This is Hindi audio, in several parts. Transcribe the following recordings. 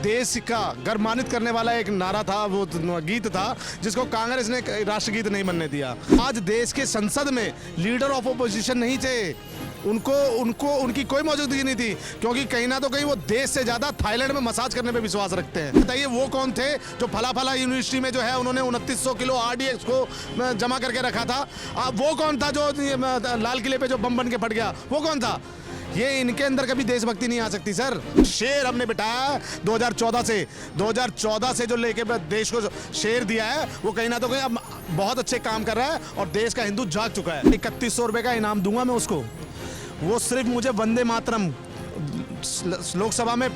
देश का गर्मान्वित करने वाला एक नारा था, वो गीत था जिसको कांग्रेस ने राष्ट्रगीत नहीं बनने दिया। आज देश के संसद में लीडर ऑफ ओपोजिशन नहीं थे, उनकी कोई मौजूदगी नहीं थी, क्योंकि कहीं ना तो कहीं वो देश से ज्यादा थाईलैंड में मसाज करने पे विश्वास रखते हैं। बताइए वो कौन थे जो फला यूनिवर्सिटी में जो है उन्होंने 2900 किलो आरडीएक्स को जमा करके रखा था। वो कौन था जो लाल किले पे जो बम बन के फट गया, वो कौन था? ये इनके अंदर कभी देशभक्ति नहीं आ सकती सर। शेर हमने बिठाया 2014 से जो लेके देश को शेर दिया है, वो कहीं ना तो कहीं अब बहुत अच्छे काम कर रहा है और देश का हिंदू जाग चुका है। 3100 रुपए का इनाम दूंगा मैं उसको, वो सिर्फ मुझे वंदे मातरम लोकसभा में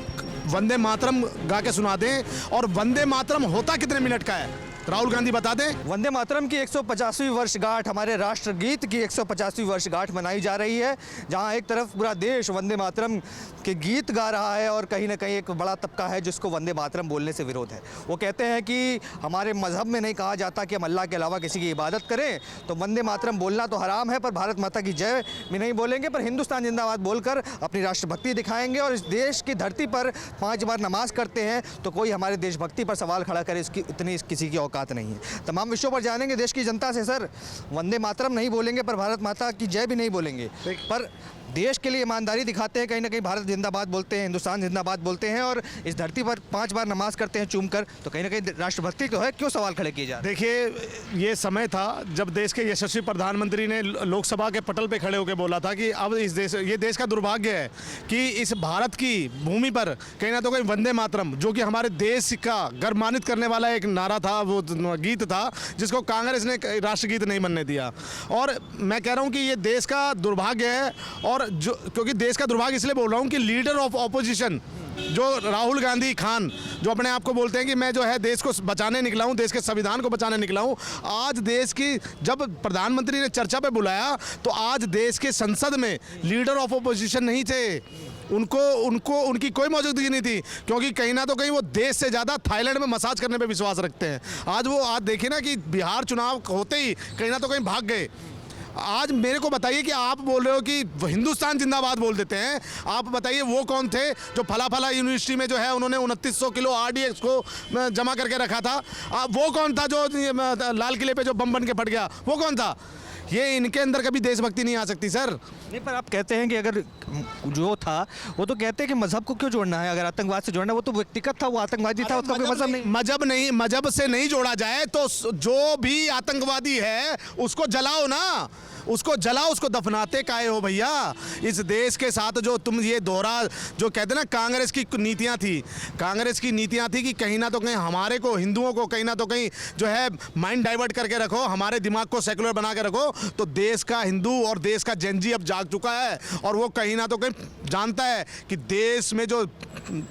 वंदे मातरम गा के सुना दें। और वंदे मातरम होता कितने मिनट का है राहुल गांधी बता दें। वंदे मातरम की 150वीं वर्षगांठ, हमारे राष्ट्रगीत की 150वीं वर्षगांठ मनाई जा रही है, जहां एक तरफ पूरा देश वंदे मातरम के गीत गा रहा है और कहीं ना कहीं एक बड़ा तबका है जिसको वंदे मातरम बोलने से विरोध है। वो कहते हैं कि हमारे मजहब में नहीं कहा जाता कि हम अल्लाह के अलावा किसी की इबादत करें, तो वंदे मातरम बोलना तो हराम है, पर भारत माता की जय भी नहीं बोलेंगे, पर हिंदुस्तान जिंदाबाद बोलकर अपनी राष्ट्रभक्ति दिखाएंगे। और इस देश की धरती पर 5 बार नमाज करते हैं, तो कोई हमारे देशभक्ति पर सवाल खड़ा करे इसकी इतनी किसी की औकात नहीं है। तमाम विषयों पर जानेंगे देश की जनता से। सर, वंदे मातरम नहीं बोलेंगे पर भारत माता की जय भी नहीं बोलेंगे, पर देश के लिए ईमानदारी दिखाते हैं, कहीं ना कहीं भारत जिंदाबाद बोलते हैं, हिंदुस्तान जिंदाबाद बोलते हैं और इस धरती पर 5 बार नमाज करते हैं चूमकर, तो कहीं ना कहीं राष्ट्रभक्ति तो है, क्यों सवाल खड़े किए जा रहे हैं? देखिए, ये समय था जब देश के यशस्वी प्रधानमंत्री ने लोकसभा के पटल पे खड़े होकर बोला था कि अब ये देश का दुर्भाग्य है कि इस भारत की भूमि पर कहीं ना तो कहीं वंदे मातरम, जो कि हमारे देश का गर्मान्वित करने वाला एक नारा था, वो गीत था जिसको कांग्रेस ने राष्ट्रगीत नहीं बनने दिया। और मैं कह रहा हूँ कि ये देश का दुर्भाग्य है, और जो क्योंकि देश का दुर्भाग्य इसलिए बोल रहा हूं कि लीडर ऑफ ऑपोजिशन जो राहुल गांधी खान, जो अपने आप को बोलते हैं कि मैं जो है देश को बचाने निकला हूं, देश के संविधान को बचाने निकला हूं, आज देश की जब प्रधानमंत्री ने चर्चा पे बुलाया तो आज देश के संसद में लीडर ऑफ ऑपोजिशन नहीं थे, उनकी कोई मौजूदगी नहीं थी, क्योंकि कहीं ना तो कहीं वो देश से ज़्यादा थाईलैंड में मसाज करने पे विश्वास रखते हैं। आज देखिए ना कि बिहार चुनाव होते ही कहीं ना तो कहीं भाग गए। आज मेरे को बताइए कि आप बोल रहे हो कि हिंदुस्तान जिंदाबाद बोल देते हैं, आप बताइए वो कौन थे जो फला यूनिवर्सिटी में जो है उन्होंने 2900 किलो आरडीएक्स को जमा करके रखा था। वो कौन था जो लाल किले पे जो बम बन के फट गया, वो कौन था? ये इनके अंदर कभी देशभक्ति नहीं आ सकती सर। नहीं, पर आप कहते हैं कि अगर जो था वो तो कहते हैं कि मजहब को क्यों जोड़ना है, अगर आतंकवाद से जोड़ना है, वो तो व्यक्तिगत था, वो आतंकवादी था, उसका कोई मजहब नहीं। मजहब से नहीं जोड़ा जाए तो जो भी आतंकवादी है उसको जलाओ ना, उसको जलाओ, उसको दफनाते काहे हो भैया? इस देश के साथ जो तुम ये दोहरा जो कहते ना, कांग्रेस की नीतियां थी कि कहीं ना तो कहीं हमारे को, हिंदुओं को कहीं ना तो कहीं जो है माइंड डाइवर्ट करके रखो, हमारे दिमाग को सेकुलर बना के रखो। तो देश का हिंदू और देश का जेनजी अब जाग चुका है और वो कहीं ना तो कहीं जानता है कि देश में जो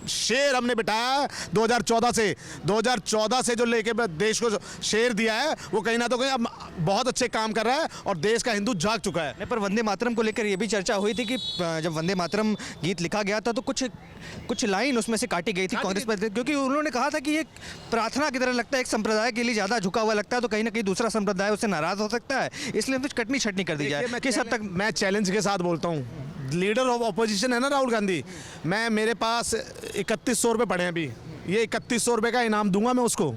शेर हमने बिठाया 2014 से जो लेके देश को शेर दिया है, वो कहीं ना तो कहीं अब बहुत अच्छे काम कर रहा है और देश का हिंदू जाग चुका है। नहीं, पर वंदे मातरम को लेकर ये भी चर्चा हुई थी कि जब वंदे मातरम गीत लिखा गया था तो कुछ लाइन उसमें से काटी गई थी कांग्रेस पर, क्योंकि उन्होंने कहा था कि ये प्रार्थना की तरह लगता है, एक संप्रदाय के लिए ज़्यादा झुका हुआ लगता है, तो कहीं ना कहीं दूसरा संप्रदाय उससे नाराज हो सकता है, इसलिए हम तो कटनी छटनी कर दी जाए। किस हद तक मैं चैलेंज के साथ बोलता हूँ, लीडर ऑफ ऑपोजिशन है ना राहुल गांधी, मेरे पास 3100 रुपये पड़े हैं अभी, ये 3100 रुपये का इनाम दूंगा मैं उसको,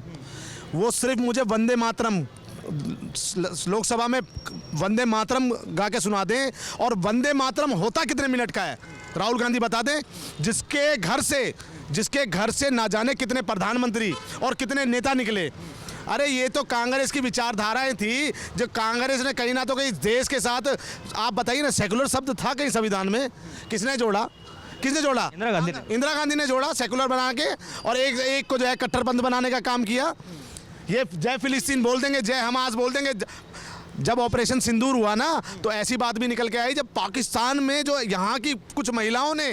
वो सिर्फ मुझे वंदे मातरम लोकसभा में वंदे मातरम गा के सुना दें। और वंदे मातरम होता कितने मिनट का है राहुल गांधी बता दें। जिसके घर से ना जाने कितने प्रधानमंत्री और कितने नेता निकले। अरे ये तो कांग्रेस की विचारधाराएं थी जो कांग्रेस ने कहीं ना तो कहीं देश के साथ, आप बताइए ना, सेकुलर शब्द था कहीं संविधान में? किसने जोड़ा? इंदिरा गांधी ने जोड़ा सेकुलर बना के, और एक को जो है कट्टरपंथ बनाने का काम किया। ये जय फिलिस्तीन बोल देंगे, जय हमास बोल देंगे। जब ऑपरेशन सिंदूर हुआ ना तो ऐसी बात भी निकल के आई, जब पाकिस्तान में जो यहाँ की कुछ महिलाओं ने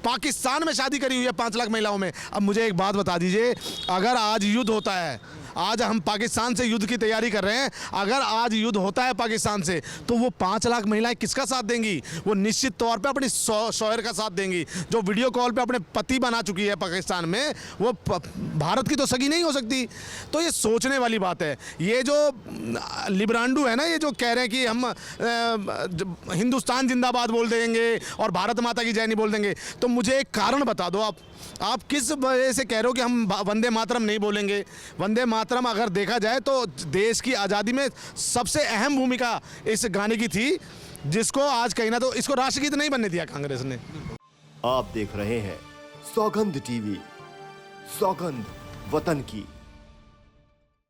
पाकिस्तान में शादी करी हुई है 5 लाख महिलाओं में। अब मुझे एक बात बता दीजिए, अगर आज युद्ध होता है, आज हम पाकिस्तान से युद्ध की तैयारी कर रहे हैं। अगर आज युद्ध होता है पाकिस्तान से तो वो 5 लाख महिलाएं किसका साथ देंगी? वो निश्चित तौर पे अपनी शौहर का साथ देंगी। जो वीडियो कॉल पे अपने पति बना चुकी है पाकिस्तान में, वो भारत की तो सगी नहीं हो सकती। तो ये सोचने वाली बात है। ये जो लिब्रांडू है ना, ये जो कह रहे हैं कि हम हिंदुस्तान जिंदाबाद बोल देंगे और भारत माता की जय नहीं बोल देंगे, तो मुझे एक कारण बता दो आप किस वजह से कह रहे हो कि हम वंदे मातरम नहीं बोलेंगे? वंदे मातरम अगर देखा जाए तो देश की आज़ादी में सबसे अहम भूमिका इस गाने की थी, जिसको आज कहीं ना तो इसको राष्ट्रगीत नहीं बनने दिया कांग्रेस ने। आप देख रहे हैं सौगंध टीवी, सौगंध वतन की।